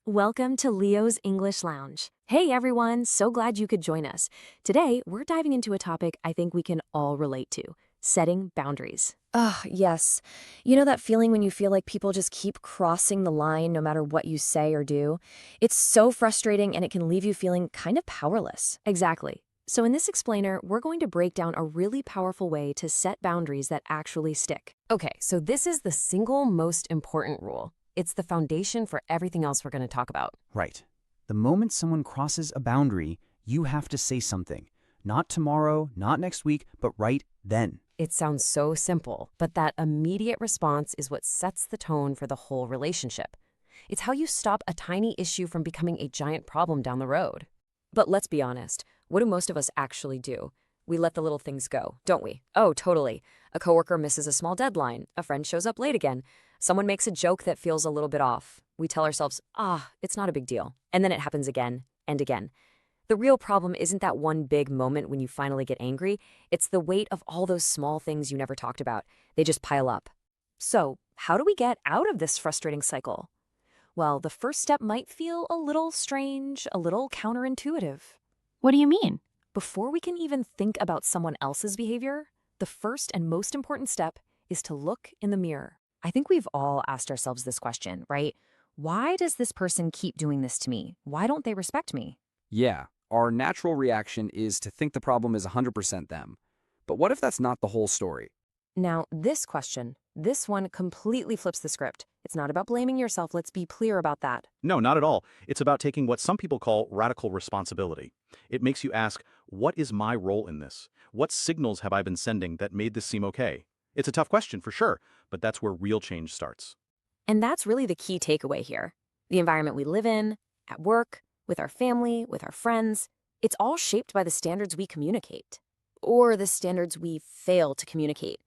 Welcome to Leo's English Lounge. Hey everyone, so glad you could join us. Today, we're diving into a topic I think we can all relate to, setting boundaries. Yes. You know that feeling when you feel like people just keep crossing the line no matter what you say or do? It's so frustrating and it can leave you feeling kind of powerless. Exactly. So in this explainer, we're going to break down a really powerful way to set boundaries that actually stick. Okay, so this is the single most important rule. It's the foundation for everything else we're going to talk about. Right. The moment someone crosses a boundary, you have to say something. Not tomorrow, not next week, but right then. It sounds so simple, but that immediate response is what sets the tone for the whole relationship. It's how you stop a tiny issue from becoming a giant problem down the road. But let's be honest, what do most of us actually do? We let the little things go, don't we? Oh, totally. A coworker misses a small deadline, a friend shows up late again, someone makes a joke that feels a little bit off. We tell ourselves, it's not a big deal. And then it happens again and again. The real problem isn't that one big moment when you finally get angry. It's the weight of all those small things you never talked about. They just pile up. So, how do we get out of this frustrating cycle? Well, the first step might feel a little strange, a little counterintuitive. What do you mean? Before we can even think about someone else's behavior, the first and most important step is to look in the mirror. I think we've all asked ourselves this question, right? Why does this person keep doing this to me? Why don't they respect me? Yeah, our natural reaction is to think the problem is 100% them. But what if that's not the whole story? Now, this one completely flips the script. It's not about blaming yourself, let's be clear about that. No, not at all. It's about taking what some people call radical responsibility. It makes you ask, what is my role in this? What signals have I been sending that made this seem okay? It's a tough question for sure, but that's where real change starts. And that's really the key takeaway here. The environment we live in, at work, with our family, with our friends, it's all shaped by the standards we communicate, or the standards we fail to communicate.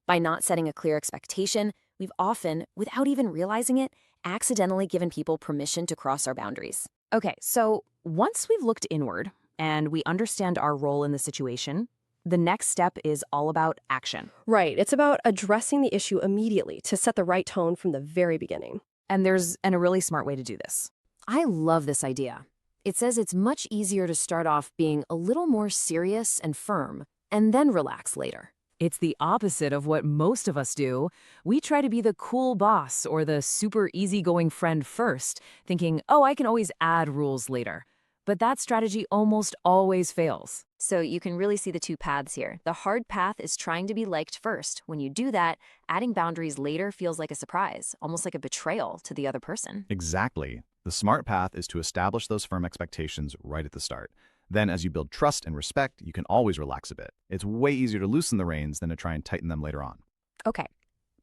By not setting a clear expectation, we've often, without even realizing it, accidentally given people permission to cross our boundaries. Okay, so once we've looked inward and we understand our role in the situation, the next step is all about action. Right. It's about addressing the issue immediately to set the right tone from the very beginning. And there's a really smart way to do this. I love this idea. It says it's much easier to start off being a little more serious and firm, and then relax later. It's the opposite of what most of us do. We try to be the cool boss or the super easygoing friend first, thinking, I can always add rules later. But that strategy almost always fails. So you can really see the two paths here. The hard path is trying to be liked first. When you do that, adding boundaries later feels like a surprise, almost like a betrayal to the other person. Exactly. The smart path is to establish those firm expectations right at the start. Then as you build trust and respect, you can always relax a bit. It's way easier to loosen the reins than to try and tighten them later on. Okay,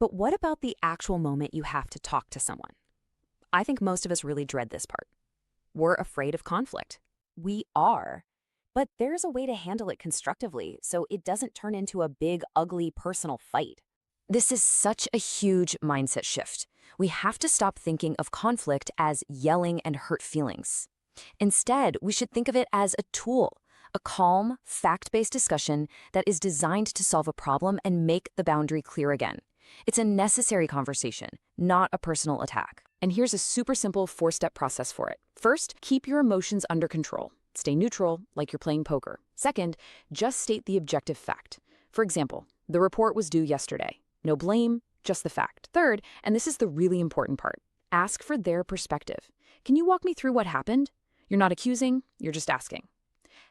but what about the actual moment you have to talk to someone? I think most of us really dread this part. We're afraid of conflict. We are. But there's a way to handle it constructively so it doesn't turn into a big, ugly personal fight. This is such a huge mindset shift. We have to stop thinking of conflict as yelling and hurt feelings. Instead, we should think of it as a tool, a calm, fact-based discussion that is designed to solve a problem and make the boundary clear again. It's a necessary conversation, not a personal attack. And here's a super simple 4-step process for it. First, keep your emotions under control. Stay neutral, like you're playing poker. Second, just state the objective fact. For example, the report was due yesterday. No blame, just the fact. Third, and this is the really important part, ask for their perspective. Can you walk me through what happened? You're not accusing, you're just asking.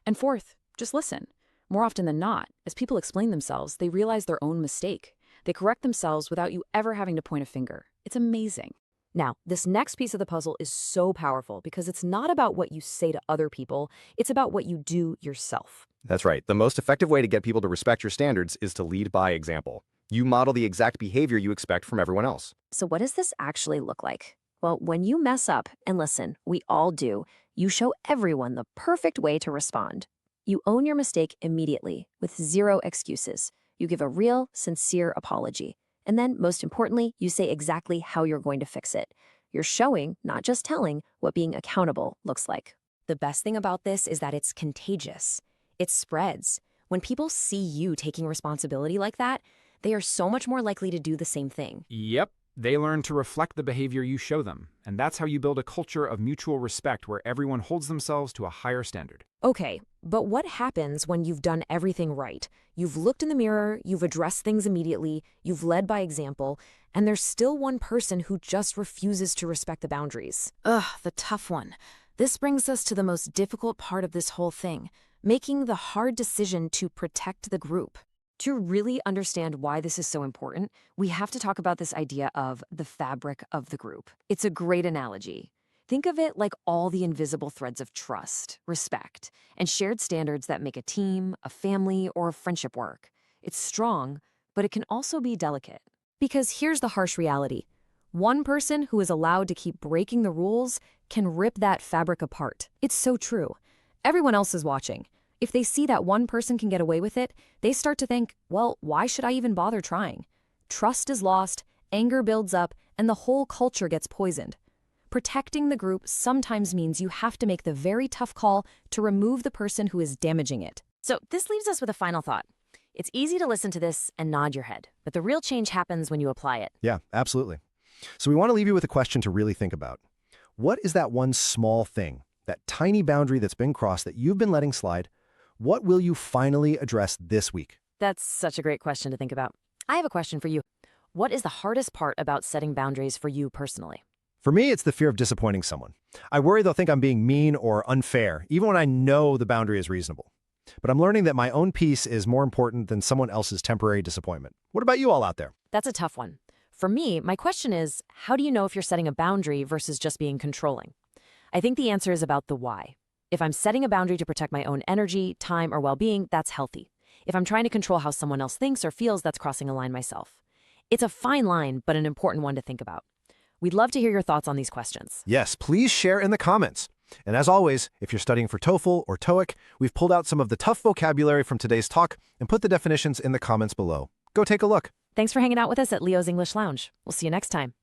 And fourth, just listen. More often than not, as people explain themselves, they realize their own mistake. They correct themselves without you ever having to point a finger. It's amazing. Now, this next piece of the puzzle is so powerful because it's not about what you say to other people, it's about what you do yourself. That's right. The most effective way to get people to respect your standards is to lead by example. You model the exact behavior you expect from everyone else. So what does this actually look like? Well, when you mess up, and listen, we all do, you show everyone the perfect way to respond. You own your mistake immediately with zero excuses. You give a real, sincere apology. And then, most importantly, you say exactly how you're going to fix it. You're showing, not just telling, what being accountable looks like. The best thing about this is that it's contagious. It spreads. When people see you taking responsibility like that, they are so much more likely to do the same thing. Yep. They learn to reflect the behavior you show them, and that's how you build a culture of mutual respect where everyone holds themselves to a higher standard. Okay, but what happens when you've done everything right? You've looked in the mirror, you've addressed things immediately, you've led by example, and there's still one person who just refuses to respect the boundaries. Ugh, the tough one. This brings us to the most difficult part of this whole thing, making the hard decision to protect the group. To really understand why this is so important, we have to talk about this idea of the fabric of the group. It's a great analogy. Think of it like all the invisible threads of trust, respect, and shared standards that make a team, a family, or a friendship work. It's strong, but it can also be delicate. Because here's the harsh reality. One person who is allowed to keep breaking the rules can rip that fabric apart. It's so true. Everyone else is watching. If they see that one person can get away with it, they start to think, well, why should I even bother trying? Trust is lost, anger builds up, and the whole culture gets poisoned. Protecting the group sometimes means you have to make the very tough call to remove the person who is damaging it. So this leaves us with a final thought. It's easy to listen to this and nod your head, but the real change happens when you apply it. Yeah, absolutely. So we want to leave you with a question to really think about. What is that one small thing, that tiny boundary that's been crossed that you've been letting slide? What will you finally address this week? That's such a great question to think about. I have a question for you. What is the hardest part about setting boundaries for you personally? For me, it's the fear of disappointing someone. I worry they'll think I'm being mean or unfair, even when I know the boundary is reasonable. But I'm learning that my own peace is more important than someone else's temporary disappointment. What about you all out there? That's a tough one. For me, my question is, how do you know if you're setting a boundary versus just being controlling? I think the answer is about the why. If I'm setting a boundary to protect my own energy, time, or well-being, that's healthy. If I'm trying to control how someone else thinks or feels, that's crossing a line myself. It's a fine line, but an important one to think about. We'd love to hear your thoughts on these questions. Yes, please share in the comments. And as always, if you're studying for TOEFL or TOEIC, we've pulled out some of the tough vocabulary from today's talk and put the definitions in the comments below. Go take a look. Thanks for hanging out with us at Leo's English Lounge. We'll see you next time.